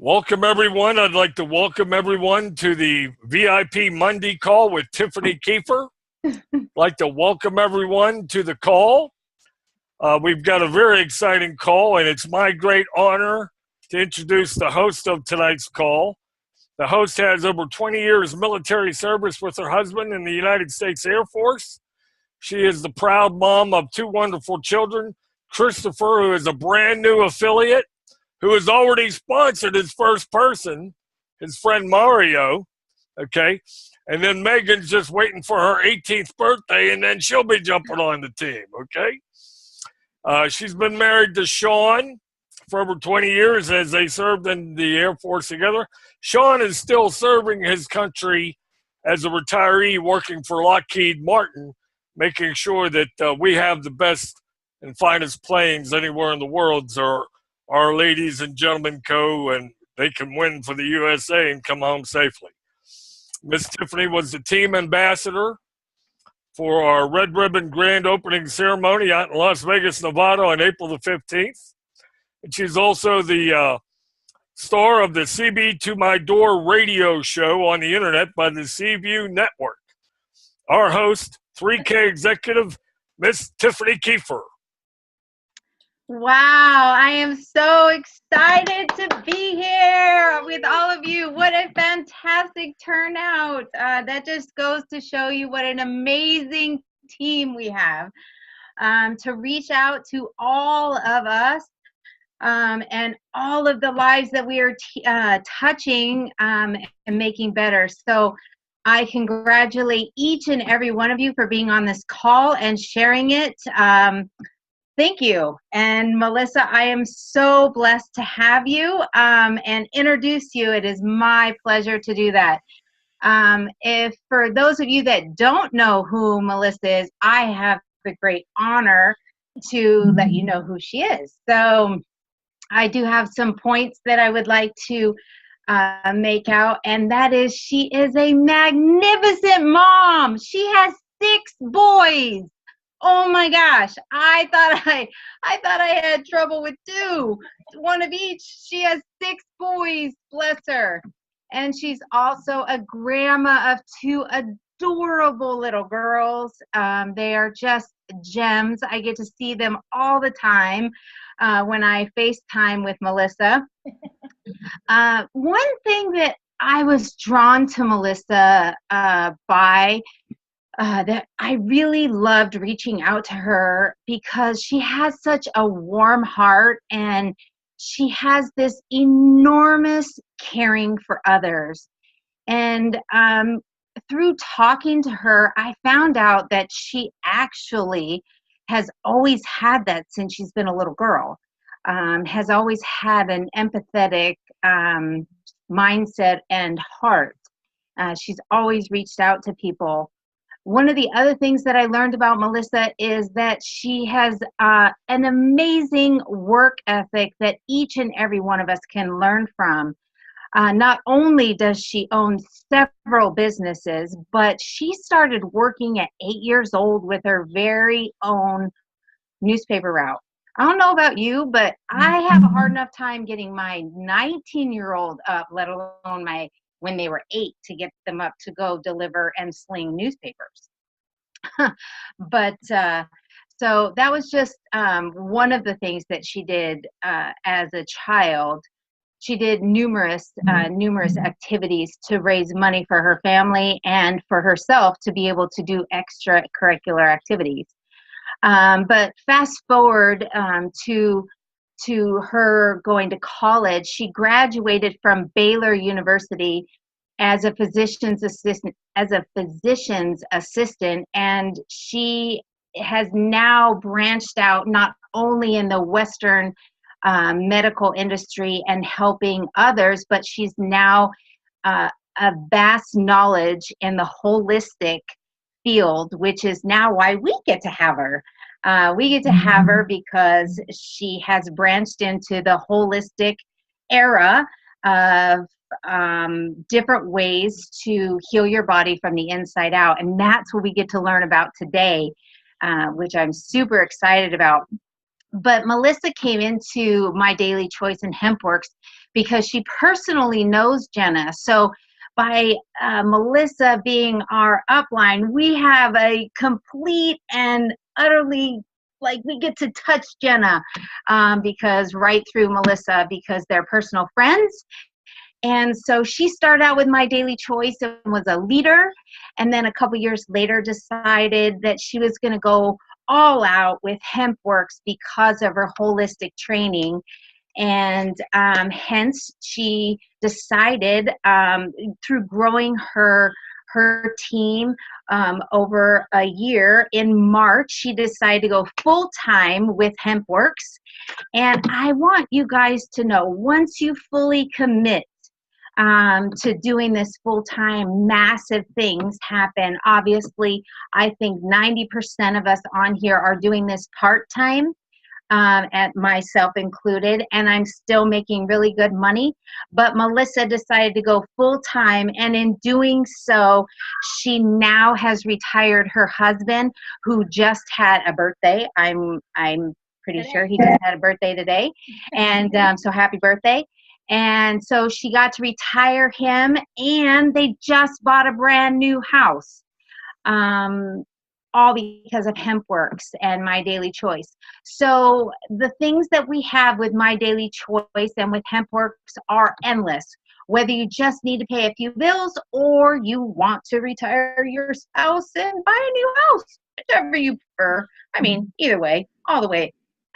Welcome, everyone. I'd like to welcome everyone to the VIP Monday call with Tiffany Kiefer. I'd like to welcome everyone to the call. We've got a very exciting call, and it's my great honor to introduce the host of tonight's call. The host has over 20 years military service with her husband in the United States Air Force. She is the proud mom of two wonderful children, Christopher, who is a brand new affiliate, who has already sponsored his first person, his friend Mario, okay? And then Megan's just waiting for her 18th birthday, and then she'll be jumping on the team, okay? She's been married to Sean for over 20 years as they served in the Air Force together. Sean is still serving his country as a retiree working for Lockheed Martin, making sure that we have the best and finest planes anywhere in the world, so our ladies and gentlemen go and they can win for the USA and come home safely. Miss Tiffany was the team ambassador for our Red Ribbon Grand Opening Ceremony out in Las Vegas, Nevada on April the 15th. And she's also the star of the CB to My Door radio show on the internet by the Seaview Network. Our host, 3K executive, Miss Tiffany Kiefer. Wow, I am so excited to be here with all of you. What a fantastic turnout. That just goes to show you what an amazing team we have. To reach out to all of us and all of the lives that we are touching and making better. So I congratulate each and every one of you for being on this call and sharing it. Thank you. And Melissa, I am so blessed to have you and introduce you. It is my pleasure to do that. If for those of you that don't know who Melissa is, I have the great honor to let you know who she is. So I do have some points that I would like to make out, and that is she is a magnificent mom. She has 6 boys. Oh my gosh, I thought I had trouble with 2, one of each. She has 6 boys, bless her. And she's also a grandma of 2 adorable little girls. They are just gems. I get to see them all the time when I FaceTime with Melissa. One thing that I was drawn to Melissa by that I really loved reaching out to her because she has such a warm heart and she has this enormous caring for others. And through talking to her, I found out that she actually has always had that since she's been a little girl, has always had an empathetic mindset and heart. She's always reached out to people. One of the other things that I learned about Melissa is that she has an amazing work ethic that each and every one of us can learn from. Not only does she own several businesses, but she started working at 8 years old with her very own newspaper route. I don't know about you, but I have a hard enough time getting my 19-year-old up, let alone when they were 8, to get them up to go deliver and sling newspapers. But so that was just one of the things that she did as a child. She did numerous activities to raise money for her family and for herself to be able to do extracurricular activities. But fast forward to her going to college, she graduated from Baylor University as a physician's assistant, and she has now branched out not only in the Western medical industry and helping others, but she's now a vast knowledge in the holistic field, which is now why we get to have her. We get to have her because she has branched into the holistic era of different ways to heal your body from the inside out. And that's what we get to learn about today, which I'm super excited about. But Melissa came into My Daily Choice and HempWorks because she personally knows Jenna. So by Melissa being our upline, we have a complete and utterly, like, we get to touch Jenna because right through Melissa, because they're personal friends. And so she started out with My Daily Choice and was a leader. And then a couple years later decided that she was going to go all out with HempWorks because of her holistic training. And hence she decided through growing her team over a year, in March, she decided to go full-time with HempWorks. And I want you guys to know, once you fully commit to doing this full-time, massive things happen. Obviously, I think 90% of us on here are doing this part-time, at myself included, and I'm still making really good money. But Melissa decided to go full-time, and in doing so, she now has retired her husband, who just had a birthday. I'm pretty sure he just had a birthday today, and so happy birthday. And so she got to retire him, and they just bought a brand new house, all because of HempWorks and My Daily Choice. So the things that we have with My Daily Choice and with HempWorks are endless. Whether you just need to pay a few bills or you want to retire your spouse and buy a new house, whichever you prefer. I mean, either way, all the way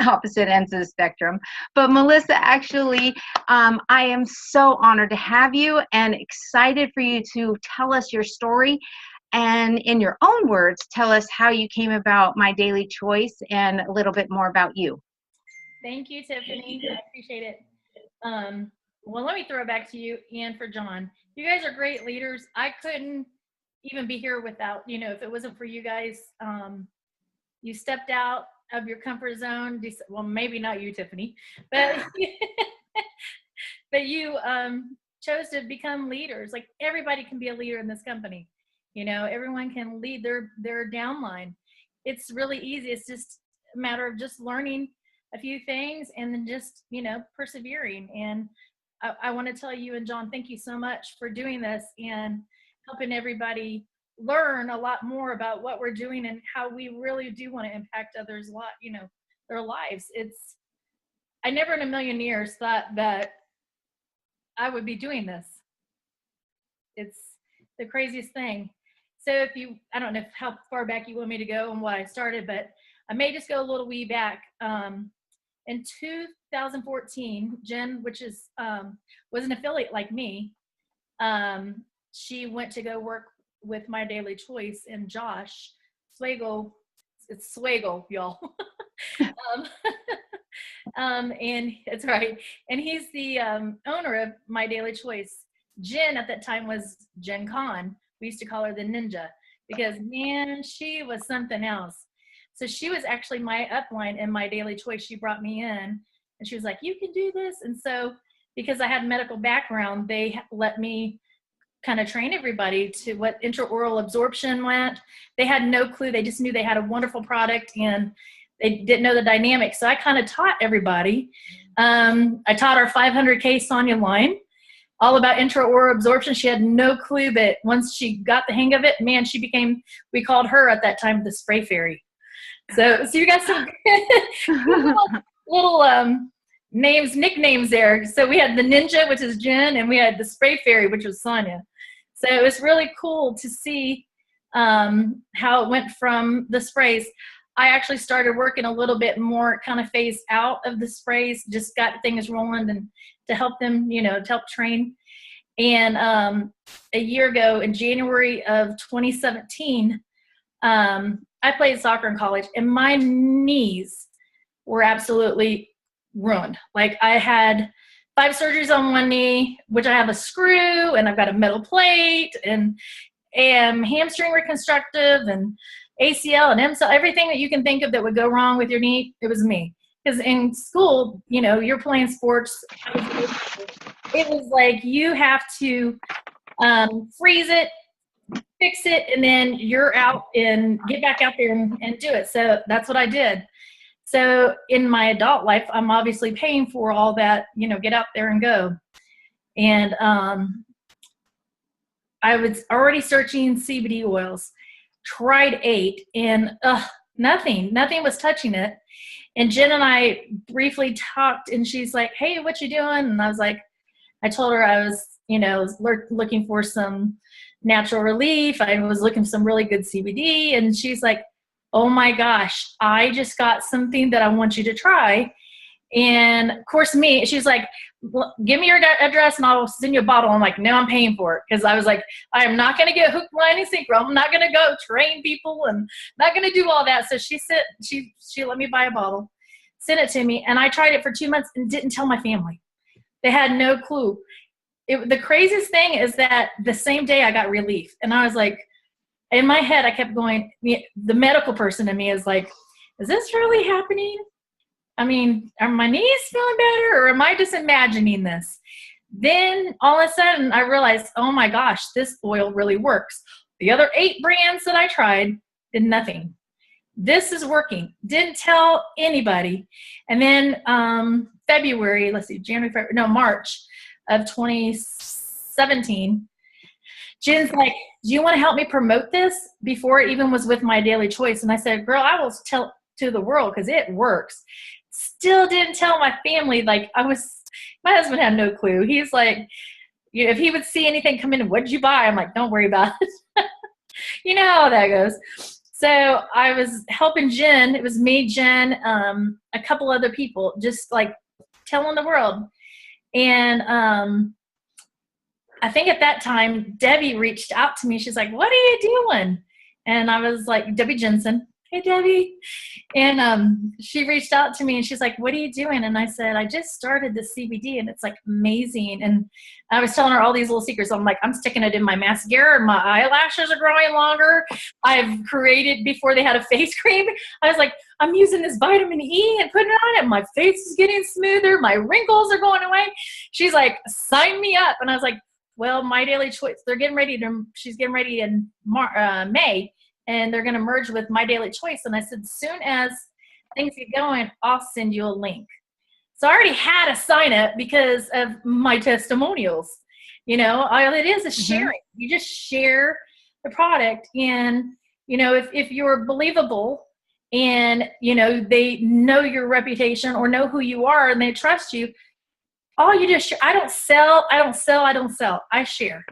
opposite ends of the spectrum. But Melissa, actually, I am so honored to have you and excited for you to tell us your story, and in your own words, tell us how you came about My Daily Choice and a little bit more about you. Thank you, Tiffany. I appreciate it. Well, let me throw it back to you and for John. You guys are great leaders. I couldn't even be here without, if it wasn't for you guys. You stepped out of your comfort zone. Well, maybe not you, Tiffany, but but you chose to become leaders. Like, everybody can be a leader in this company. Everyone can lead their downline. It's really easy. It's just a matter of just learning a few things and then just, persevering. And I want to tell you and John, thank you so much for doing this and helping everybody learn a lot more about what we're doing and how we really do want to impact others' their lives. I never in a million years thought that I would be doing this. It's the craziest thing. So I don't know how far back you want me to go and what I started, but I may just go a little wee back. In 2014, Jen, which was an affiliate like me, she went to go work with My Daily Choice, and Josh Swagel, it's Swagel, y'all. And it's right. And he's the owner of My Daily Choice. Jen at that time was Jen Khan. We used to call her the Ninja because, man, she was something else. So she was actually my upline in My Daily Choice. She brought me in and she was like, you can do this. And so because I had medical background, they let me kind of train everybody to what intraoral absorption meant. They had no clue. They just knew they had a wonderful product and they didn't know the dynamics. So I kind of taught everybody. I taught our 500K Sonia line all about intraoral absorption. She had no clue, but once she got the hang of it, man, we called her at that time the Spray Fairy. So you got some little nicknames there. So we had the Ninja, which is Jen, and we had the Spray Fairy, which was Sonia. So it was really cool to see how it went from the sprays. I actually started working a little bit more, kind of phased out of the sprays, just got things rolling and to help them, to help train. And a year ago, in January of 2017, I played soccer in college, and my knees were absolutely ruined. Like, I had 5 surgeries on one knee, which I have a screw, and I've got a metal plate, and hamstring reconstructive, and ACL and MCL, everything that you can think of that would go wrong with your knee, it was me. Because in school, you're playing sports. It was like you have to freeze it, fix it, and then you're out and get back out there and do it. So that's what I did. So in my adult life, I'm obviously paying for all that, get out there and go. And I was already searching CBD oils, tried 8, and nothing was touching it. And Jen and I briefly talked, and she's like, hey, what you doing? And I was like, I told her I was, looking for some natural relief. I was looking for some really good CBD. And she's like, oh my gosh, I just got something that I want you to try. And of course she's like, give me your address and I'll send you a bottle. I'm like, no, I'm paying for it. Cause I was like, I am not going to get hook, line, and sinker. I'm not going to go train people and not going to do all that. So she let me buy a bottle, sent it to me. And I tried it for 2 months and didn't tell my family. They had no clue. The craziest thing is that the same day I got relief, and I was like, in my head, I kept going, the medical person in me is like, is this really happening? I mean, are my knees feeling better, or am I just imagining this? Then all of a sudden I realized, oh my gosh, this oil really works. The other 8 brands that I tried did nothing. This is working. Didn't tell anybody. And then March of 2017, Jen's like, do you want to help me promote this? Before it even was with My Daily Choice. And I said, girl, I will tell to the world because it works. Still didn't tell my family. My husband had no clue. He's like, if he would see anything come in, what'd you buy? I'm like, don't worry about it. You know how that goes. So I was helping Jen. It was me, Jen, a couple other people, just like telling the world. And I think at that time, Debbie reached out to me. She's like, what are you doing? And I was like, Debbie Jensen. Hey, Debbie. And she reached out to me and she's like, what are you doing? And I said, I just started the CBD and it's like amazing. And I was telling her all these little secrets. I'm like, I'm sticking it in my mascara. My eyelashes are growing longer. I've created, before they had a face cream, I was like, I'm using this vitamin E and putting it on it. My face is getting smoother. My wrinkles are going away. She's like, sign me up. And I was like, well, My Daily Choice, she's getting ready in May. And they're going to merge with My Daily Choice. And I said, as soon as things get going, I'll send you a link. So I already had a sign up because of my testimonials. All it is sharing. You just share the product. And, if you're believable and, they know your reputation or know who you are and they trust you, all you do is share. I don't sell. I share.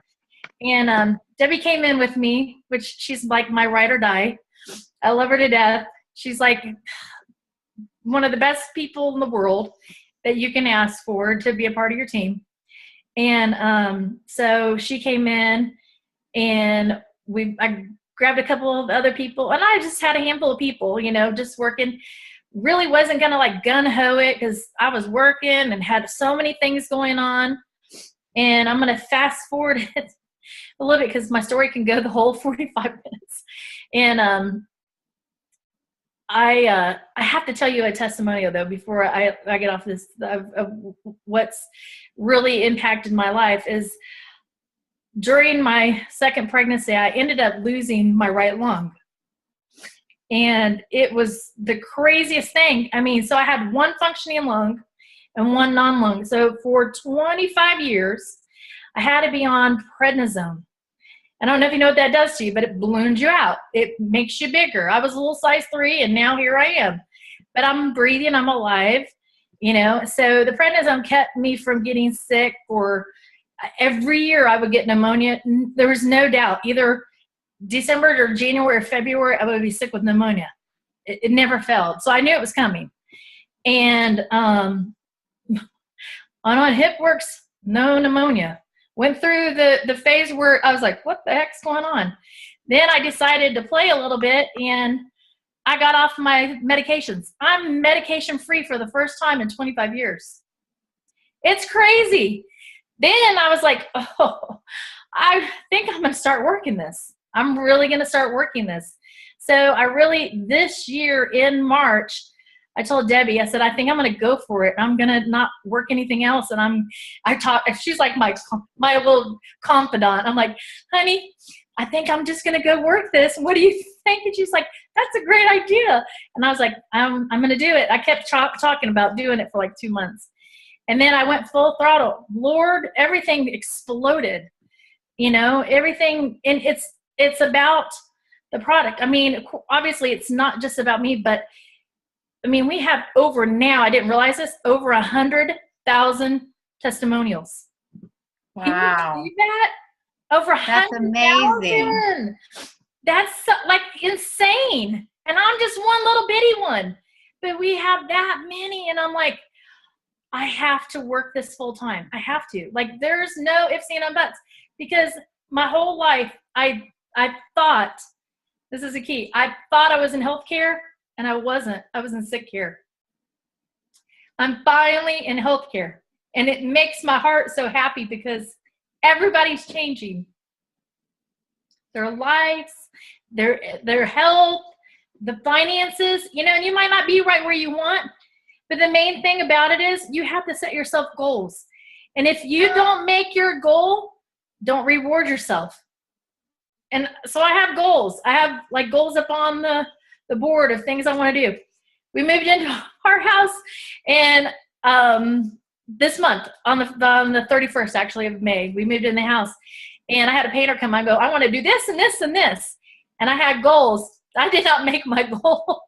And Debbie came in with me, which she's like my ride or die. I love her to death. She's like one of the best people in the world that you can ask for to be a part of your team. And so she came in and I grabbed a couple of other people, and I just had a handful of people, just working. Really wasn't going to like gun-ho it because I was working and had so many things going on. And I'm going to fast forward it a little bit because my story can go the whole 45 minutes. And I have to tell you a testimonial though before I get off this of what's really impacted my life. Is during my second pregnancy, I ended up losing my right lung. And it was the craziest thing. I mean, so I had one functioning lung and one non-lung. So for 25 years, I had to be on prednisone. I don't know if you know what that does to you, but it balloons you out. It makes you bigger. I was a little size 3, and now here I am. But I'm breathing. I'm alive, So the prednisone kept me from getting sick. Or every year I would get pneumonia. There was no doubt. Either December or January or February, I would be sick with pneumonia. It never failed. So I knew it was coming. And on HipWorks, no pneumonia. Went through the phase where I was like, what the heck's going on? Then I decided to play a little bit, and I got off my medications. I'm medication free for the first time in 25 years. It's crazy. Then I was like, oh, I think I'm going to start working this. I'm really going to start working this. So this year in March, I told Debbie, I said, I think I'm going to go for it. I'm going to not work anything else. And she's like my little confidant. I'm like, honey, I think I'm just going to go work this. What do you think? And she's like, that's a great idea. And I was like, I'm going to do it. I kept talking about doing it for like 2 months. And then I went full throttle. Lord, everything exploded, everything. And it's about the product. I mean, obviously it's not just about me, but I mean, we have I didn't realize this, over 100,000 testimonials. Wow. Can you believe that? Over 100,000. That's amazing. That's like insane. And I'm just one little bitty one. But we have that many. And I'm like, I have to work this full time. I have to. Like, there's no ifs, ands, and buts. Because my whole life, I thought, this is the key, I thought I was in healthcare, and I wasn't. I was in sick care. I'm finally in healthcare. And it makes my heart so happy because everybody's changing. Their lives, their health, the finances, and you might not be right where you want, but the main thing about it is you have to set yourself goals. And if you don't make your goal, don't reward yourself. And so I have goals. I have like goals up on the board of things I want to do. We moved into our house, and this month on the 31st actually of May, we moved in the house, and I had a painter come. I go, I want to do this and this and this, and I had goals. I did not make my goal.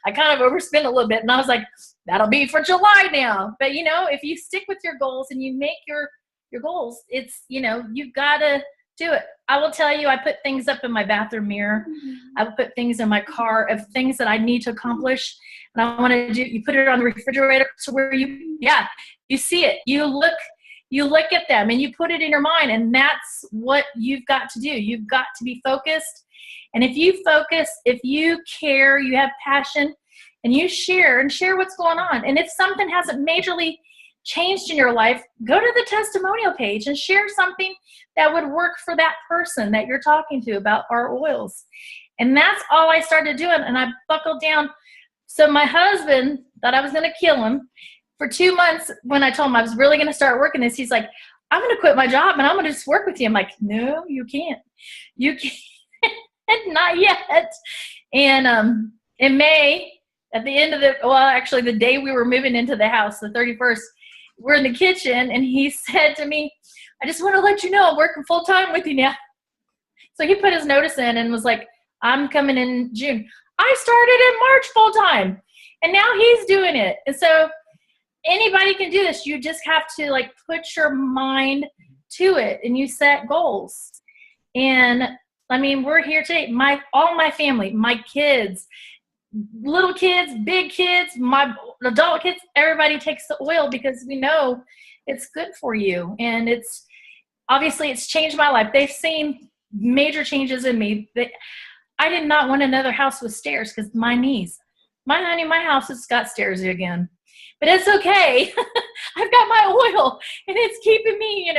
I kind of overspent a little bit, and I was like, that'll be for July now. But if you stick with your goals and you make your goals, it's you've got to do it. I will tell you, I put things up in my bathroom mirror. I will put things in my car of things that I need to accomplish. And I want to do, you put it on the refrigerator so where you see it. You look at them and you put it in your mind, and that's what you've got to do. You've got to be focused. And if you focus, if you care, you have passion, and you share what's going on. And if something hasn't majorly changed in your life, go to the testimonial page and share something that would work for that person that you're talking to about our oils. And that's all I started doing, and I buckled down. So my husband thought I was going to kill him. For 2 months, when I told him I was really going to start working this, he's like, I'm going to quit my job and I'm going to just work with you. I'm like, no, you can't. You can't. Not yet. And in May, at the end of the day we were moving into the house, the 31st, we're in the kitchen, and he said to me, I just want to let you know I'm working full time with you now. So he put his notice in and was like, I'm coming in June. I started in March full time, and now he's doing it. And so anybody can do this. You just have to like put your mind to it, and you set goals. And I mean, we're here today. All my family, my kids, little kids, big kids, my adult kids, everybody takes the oil because we know it's good for you. And it's changed my life. They've seen major changes in me. I did not want another house with stairs because my knees. My house has got stairs again. But it's okay. I've got my oil, and it's keeping me,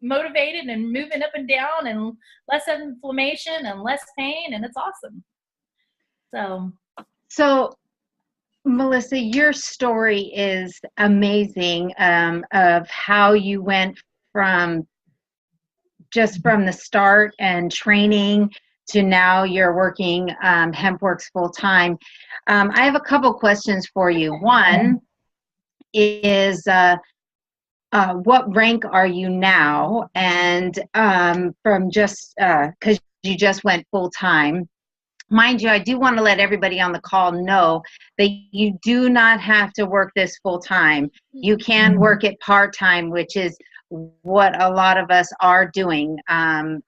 motivated and moving up and down, and less inflammation and less pain, and it's awesome. So Melissa, your story is amazing, of how you went from the start and training to now you're working HempWorks full time. I have a couple questions for you. One is, what rank are you now? And from just because you just went full time. Mind you, I do want to let everybody on the call know that you do not have to work this full time. You can work it part time, which is what a lot of us are doing.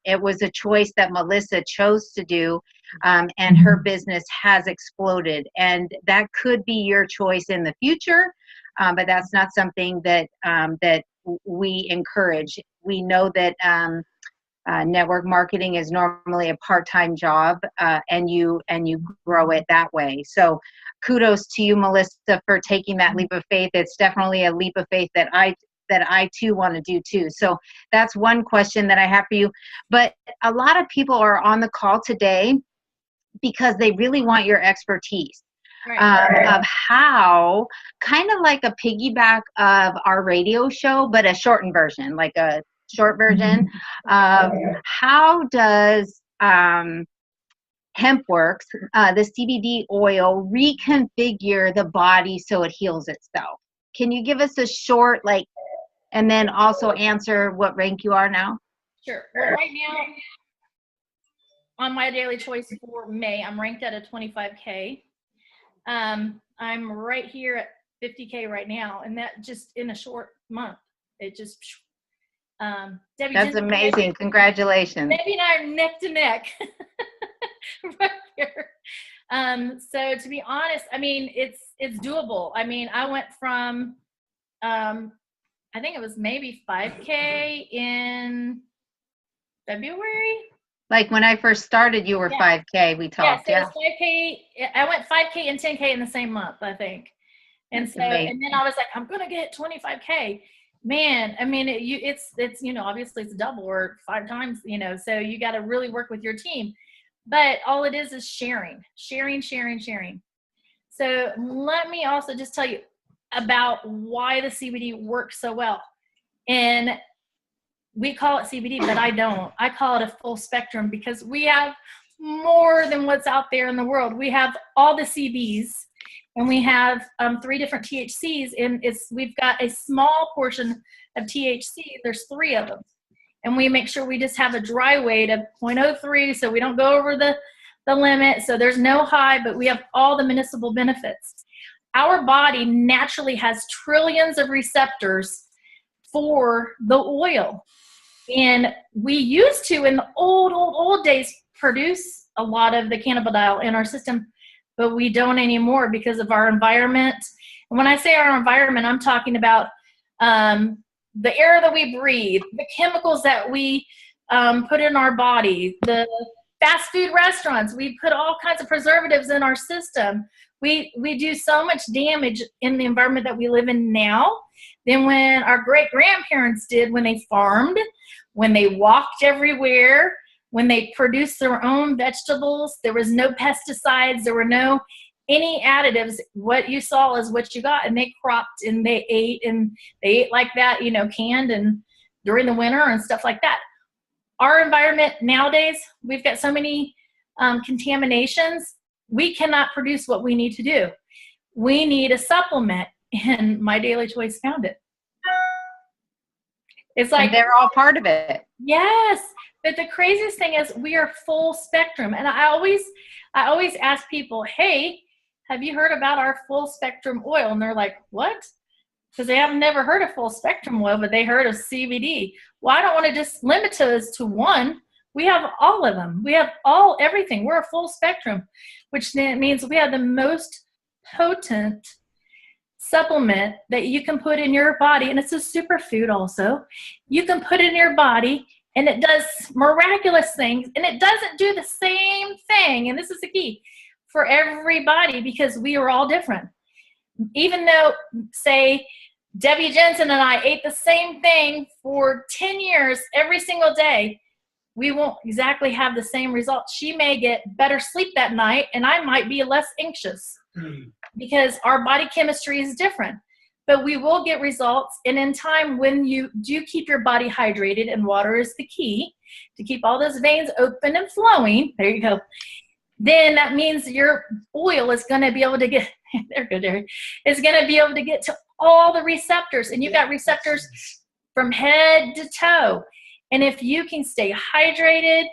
It was a choice that Melissa chose to do, and her business has exploded. And that could be your choice in the future, but that's not something that we encourage. We know that network marketing is normally a part-time job, and you grow it that way. So kudos to you, Melissa, for taking that leap of faith. It's definitely a leap of faith that I too want to do too. So that's one question that I have for you. But a lot of people are on the call today because they really want your expertise. Of how, kind of like a piggyback of our radio show, but a shortened version, like a short version of how does hemp works, the CBD oil, reconfigure the body so it heals itself. Can you give us a short, and then also answer what rank you are now? Sure. Well, right now, on my daily choice for May, I'm ranked at a 25K. I'm right here at 50K right now, and that just in a short month. It just, Debbie. That's amazing. Congratulations. Debbie and I are neck to neck right here. So to be honest, I mean, it's doable. I mean, I went from, I think it was maybe 5K in February. Like when I first started, you were 5K. We talked. Yeah, so it was 5K. I went 5K and 10K in the same month, I think. And That's so, amazing. and then I was like, I'm gonna get 25K. Man, I mean, it's obviously it's double or 5 times, so you got to really work with your team. But all it is sharing. So let me also just tell you about why the CBD works so well. And we call it CBD, but I don't. I call it a full spectrum because we have more than what's out there in the world. We have all the CBs, and we have 3 different THCs, and we've got a small portion of THC. There's 3 of them, and we make sure we just have a dry weight of 0.03, so we don't go over the limit. So there's no high, but we have all the medicinal benefits. Our body naturally has trillions of receptors for the oil. And we used to, in the old days, produce a lot of the cannabidiol in our system, but we don't anymore because of our environment. And when I say our environment, I'm talking about the air that we breathe, the chemicals that we put in our body, the fast food restaurants. We put all kinds of preservatives in our system. We do so much damage in the environment that we live in now than when our great-grandparents did when they farmed, when they walked everywhere, when they produced their own vegetables. There was no pesticides. There were no any additives. What you saw is what you got, and they cropped and they ate like that, canned and during the winter and stuff like that. Our environment nowadays, we've got so many contaminations. We cannot produce what we need to do. We need a supplement, and My Daily Choice found it. It's like, and they're all part of it. Yes, but the craziest thing is we are full spectrum, and I always ask people, hey, have you heard about our full spectrum oil? And they're like, what? Because they have never heard of full spectrum oil, but they heard of CBD. Well, I don't want to just limit us to one. We have all of them. We have everything. We're a full spectrum, which means we have the most potent supplement that you can put in your body, and it's a superfood also. You can put it in your body, and it does miraculous things, and it doesn't do the same thing, and this is the key, for everybody, because we are all different. Even though, say, Debbie Jensen and I ate the same thing for 10 years every single day, we won't exactly have the same results. She may get better sleep that night, and I might be less anxious because our body chemistry is different. But we will get results, and in time, when you do keep your body hydrated, and water is the key to keep all those veins open and flowing, there you go, then that means your oil is going to be able to get, is going to be able to get to all the receptors, and you've got receptors from head to toe. And if you can stay hydrated,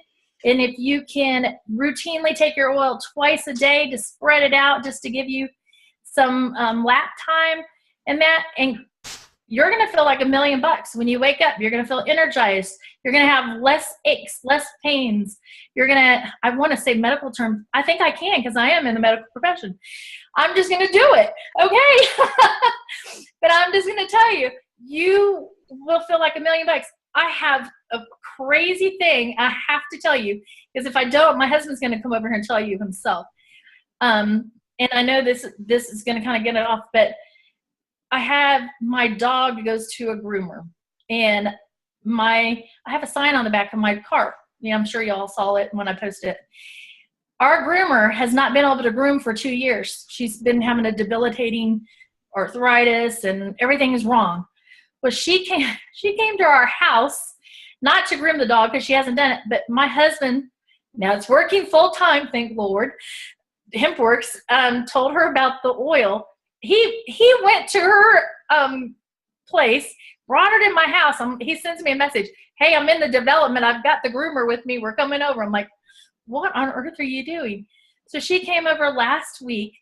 and if you can routinely take your oil twice a day to spread it out, just to give you some lap time, and you're going to feel like $1 million when you wake up. You're going to feel energized. You're going to have less aches, less pains. You're going to, I want to say medical term. I think I can, because I am in the medical profession. I'm just going to do it. Okay. But I'm just going to tell you, you will feel like $1 million. I have a crazy thing I have to tell you, because if I don't, my husband's going to come over here and tell you himself. And I know this is going to kind of get it off, but I have, my dog goes to a groomer, and I have a sign on the back of my car. Yeah, I'm sure y'all saw it when I posted it. Our groomer has not been able to groom for 2 years. She's been having a debilitating arthritis, and everything is wrong. Well, she came to our house, not to groom the dog because she hasn't done it, but my husband Now it's working full time, thank Lord. HempWorks told her about the oil. He went to her place, brought her to my house. He sends me a message. Hey, I'm in the development. I've got the groomer with me. We're coming over. I'm like, what on earth are you doing? So she came over last week.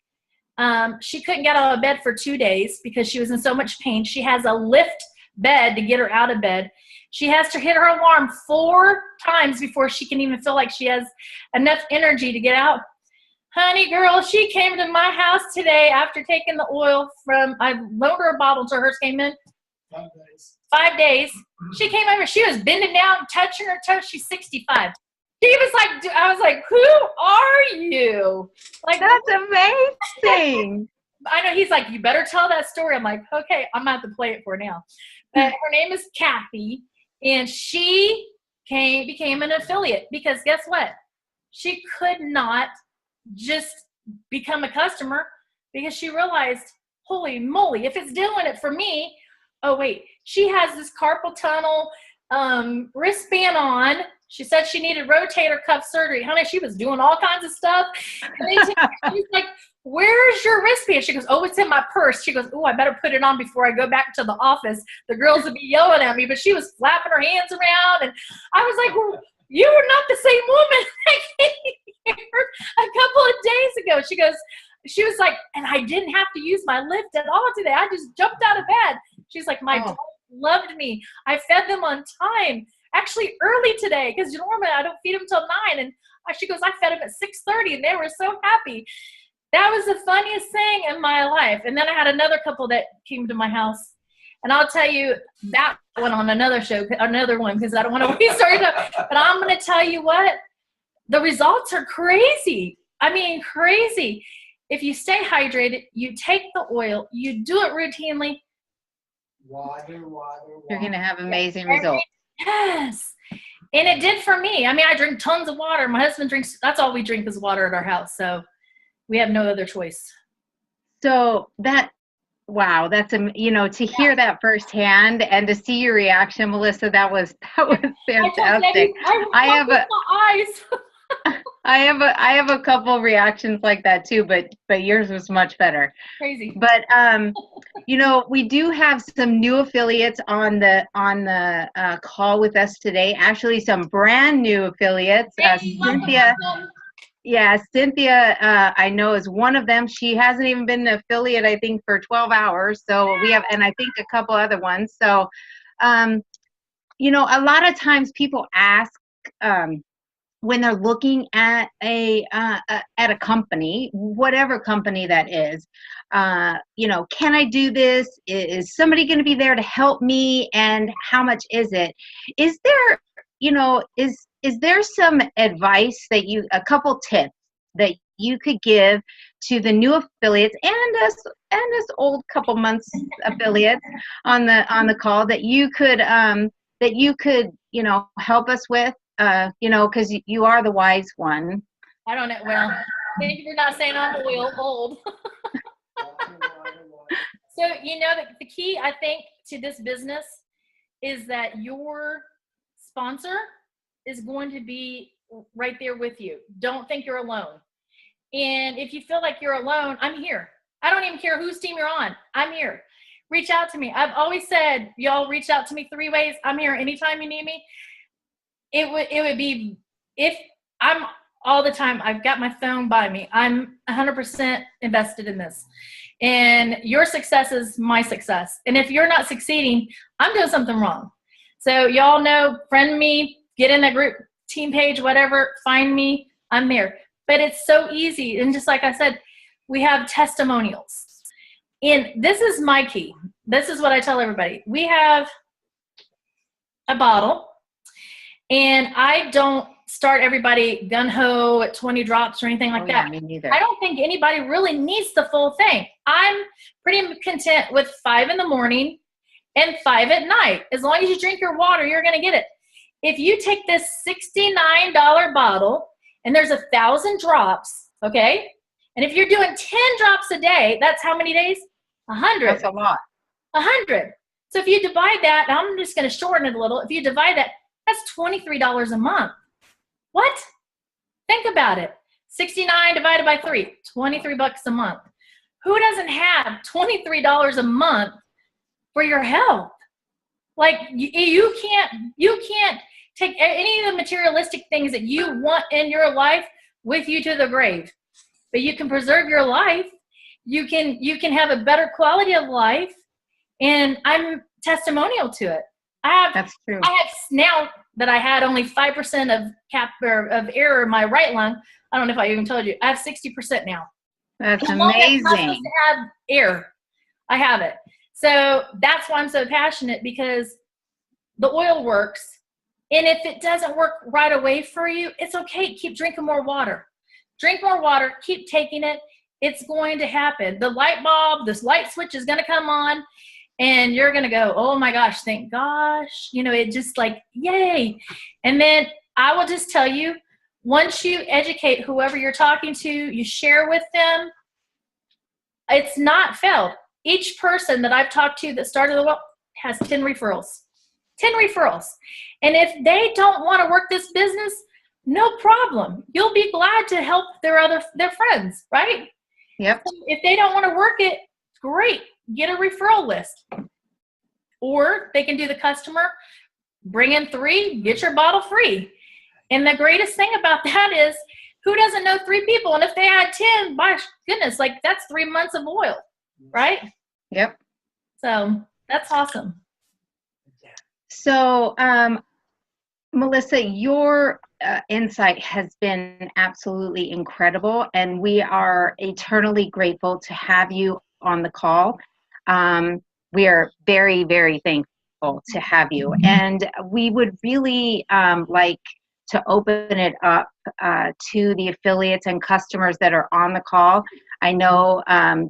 She couldn't get out of bed for 2 days because she was in so much pain. She has a lift bed to get her out of bed. She has to hit her alarm 4 times before she can even feel like she has enough energy to get out. Honey girl, she came to my house today after taking the oil from, I loaned her a bottle till hers came in. 5 days. 5 days. She came over, she was bending down, touching her toes. She's 65. She was like, I was like, who are you? Like, That's amazing. I know. He's like, you better tell that story. I'm like, okay, I'm going to have to play it for now. But her name is Kathy, and she became an affiliate because guess what? She could not just become a customer because she realized, holy moly, if it's doing it for me, oh wait, she has this carpal tunnel wristband on. She said she needed rotator cuff surgery. Honey, she was doing all kinds of stuff. And she's like, where's your wristband? She goes, oh, it's in my purse. She goes, oh, I better put it on before I go back to the office. The girls would be yelling at me, but she was flapping her hands around. And I was like, well, you were not the same woman that came here a couple of days ago. She was like, and I didn't have to use my lift at all today. I just jumped out of bed. She's like, my dog loved me. I fed them on time. Actually early today, because normally I don't feed them till 9. And she goes, I fed them at 6:30, and they were so happy. That was the funniest thing in my life. And then I had another couple that came to my house, and I'll tell you that one on another show, another one, because I don't want to waste our time. But I'm going to tell you what, the results are crazy. I mean, crazy. If you stay hydrated, you take the oil, you do it routinely. Water. You're going to have amazing results. Yes. And it did for me. I mean, I drink tons of water. My husband drinks, that's all we drink is water at our house. So we have no other choice. So wow, that's, to hear that firsthand and to see your reaction, Melissa, that was fantastic. I have a couple reactions like that too, but yours was much better. Crazy. But we do have some new affiliates on the call with us today. Actually, some brand new affiliates. Cynthia. Yeah, Cynthia, I know is one of them. She hasn't even been an affiliate, I think, for 12 hours. So we have, and I think a couple other ones. So, a lot of times people ask, when they're looking at a company, whatever company that is, can I do this? Is somebody going to be there to help me? And how much is it? Is there, is there some advice that a couple tips that you could give to the new affiliates and us old couple months affiliates on the call that you could help us with? Because you are the wise one. I don't know. Well, thank you for not saying I'm old. So, the key, I think, to this business is that your sponsor is going to be right there with you. Don't think you're alone. And if you feel like you're alone, I'm here. I don't even care whose team you're on. I'm here. Reach out to me. I've always said, y'all reach out to me 3 ways. I'm here anytime you need me. It would be, if I'm all the time, I've got my phone by me. I'm 100% invested in this. And your success is my success. And if you're not succeeding, I'm doing something wrong. So y'all know, friend me, get in that group, team page, whatever, find me, I'm there. But it's so easy. And just like I said, we have testimonials. And this is my key. This is what I tell everybody. We have a bottle. And I don't start everybody gun-ho at 20 drops or anything like that. Me neither. I don't think anybody really needs the full thing. I'm pretty content with 5 in the morning and 5 at night. As long as you drink your water, you're going to get it. If you take this $69 bottle and there's 1,000 drops, okay? And if you're doing 10 drops a day, that's how many days? 100. That's a lot. 100. So if you divide that, I'm just going to shorten it a little. If you divide that, that's $23 a month. What? Think about it. 69 divided by 3, 23 bucks a month. Who doesn't have $23 a month for your health? Like you can't take any of the materialistic things that you want in your life with you to the grave, but you can preserve your life. You can have a better quality of life, and I'm testimonial to it. That's true. I have now that I had only 5% of error in my right lung. I don't know if I even told you. I have 60% now. That's I'm not amazing. supposed to have air. I have it. So that's why I'm so passionate, because the oil works. And if it doesn't work right away for you, it's okay. Keep drinking more water. Drink more water. Keep taking it. It's going to happen. The light bulb, this light switch is going to come on, and you're going to go, oh my gosh, thank gosh. You know, it just like, yay. And then I will just tell you, once you educate whoever you're talking to, you share with them, it's not failed. Each person that I've talked to that started the well has 10 referrals. 10 referrals. And if they don't want to work this business, no problem. You'll be glad to help their friends, right? Yep. If they don't want to work it, great. Get a referral list. Or they can do the customer, bring in 3, get your bottle free. And the greatest thing about that is, who doesn't know 3 people? And if they had 10, my goodness, like that's 3 months of oil, right? Yep. So that's awesome. So, Melissa, your insight has been absolutely incredible, and we are eternally grateful to have you on the call. We are very, very thankful to have you, and we would really like to open it up to the affiliates and customers that are on the call. I know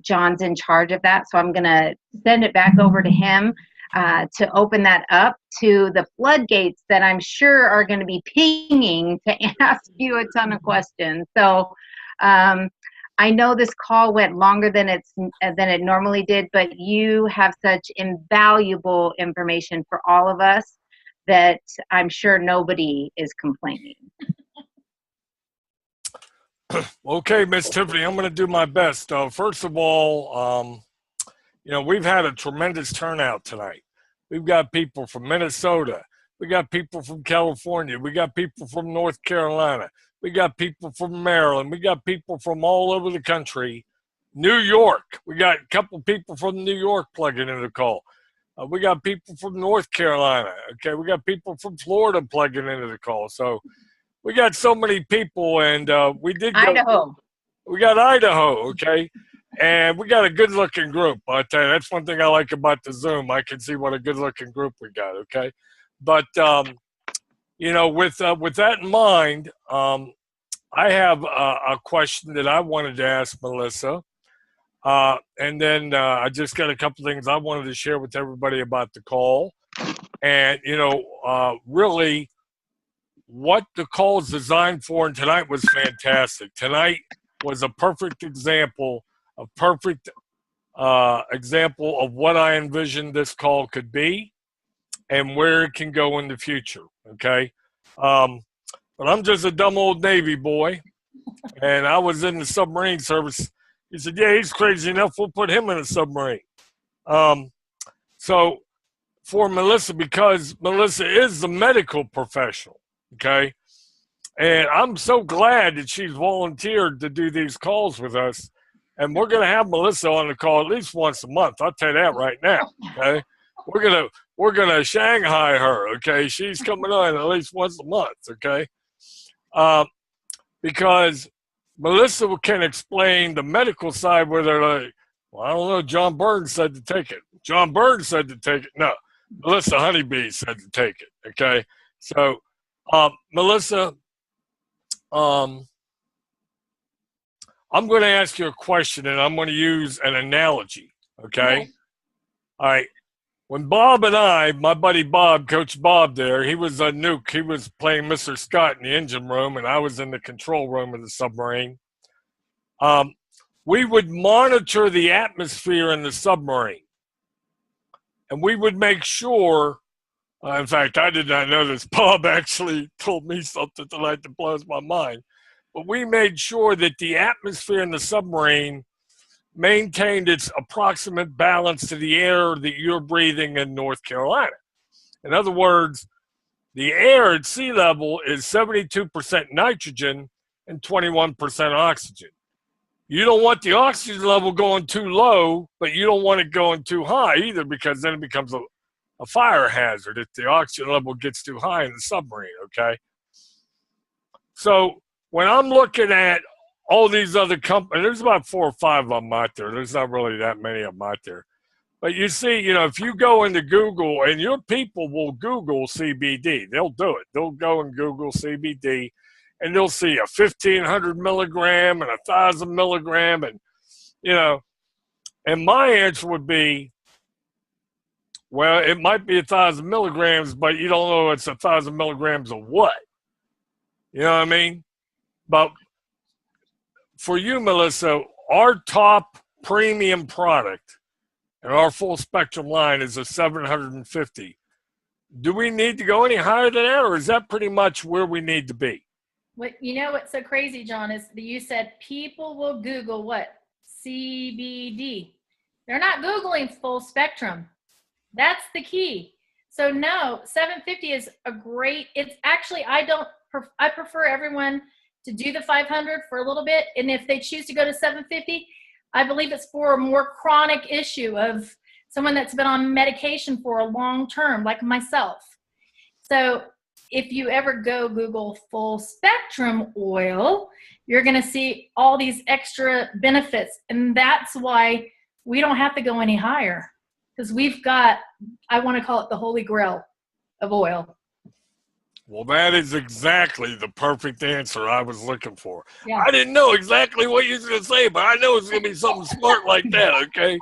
John's in charge of that, so I'm going to send it back over to him to open that up to the floodgates that I'm sure are going to be pinging to ask you a ton of questions. So I know this call went longer than it normally did, but you have such invaluable information for all of us that I'm sure nobody is complaining. Okay, Miss Tiffany, I'm going to do my best. First of all, you know, we've had a tremendous turnout tonight. We've got people from Minnesota. We got people from California. We got people from North Carolina. We got people from Maryland. We got people from all over the country. New York. We got a couple people from New York plugging into the call. We got people from North Carolina. Okay, we got people from Florida plugging into the call. So we got so many people, and we did Idaho. We got Idaho. Okay. And we got a good-looking group. I tell you, that's one thing I like about the Zoom. I can see what a good-looking group we got. Okay, but you know, with that in mind, I have a question that I wanted to ask Melissa, and then I just got a couple things I wanted to share with everybody about the call, and you know, really, what the call is designed for. And tonight was fantastic. Tonight was a perfect example. A perfect example of what I envisioned this call could be and where it can go in the future, okay? But I'm just a dumb old Navy boy, and I was in the submarine service. He said, yeah, he's crazy enough. We'll put him in a submarine. So for Melissa, because Melissa is the medical professional, okay? And I'm so glad that she's volunteered to do these calls with us. And we're going to have Melissa on the call at least once a month. I'll tell you that right now. Okay, we're gonna Shanghai her. Okay, she's coming on at least once a month. Okay, because Melissa can explain the medical side where they're like, well, I don't know. John Burns said to take it. John Burns said to take it. No, Melissa Honeybee said to take it. Okay, so Melissa, I'm going to ask you a question, and I'm going to use an analogy, okay? All right. When Bob and I, my buddy Bob, Coach Bob there, he was a nuke. He was playing Mr. Scott in the engine room, and I was in the control room of the submarine. We would monitor the atmosphere in the submarine, and we would make sure, in fact, I did not know this. Bob actually told me something tonight that blows my mind. but we made sure that the atmosphere in the submarine maintained its approximate balance to the air that you're breathing in North Carolina. In other words, the air at sea level is 72% nitrogen and 21% oxygen. You don't want the oxygen level going too low, but you don't want it going too high either, because then it becomes a fire hazard if the oxygen level gets too high in the submarine, okay? So when I'm looking at all these other companies, there's about 4 or 5 of them out there. There's not really that many of them out there. But you see, you know, if you go into Google, and your people will Google CBD, they'll do it. They'll go and Google CBD, and they'll see a 1,500 milligram and 1,000 milligram, and, you know, and my answer would be, well, it might be 1,000 milligrams, but you don't know it's 1,000 milligrams of what. You know what I mean? But for you, Melissa, our top premium product and our full spectrum line is a 750. Do we need to go any higher than that, or is that pretty much where we need to be? What, you know what's so crazy, John, is that you said people will Google what? CBD. They're not Googling full spectrum. That's the key. So no, 750 is a great, it's actually, I prefer everyone to do the 500 for a little bit. And if they choose to go to 750, I believe it's for a more chronic issue of someone that's been on medication for a long term, like myself. So if you ever go Google full spectrum oil, you're going to see all these extra benefits. And that's why we don't have to go any higher, because we've got, I want to call it the holy grail of oil. Well, that is exactly the perfect answer I was looking for. Yeah. I didn't know exactly what you were going to say, but I know it's going to be something smart like that, okay?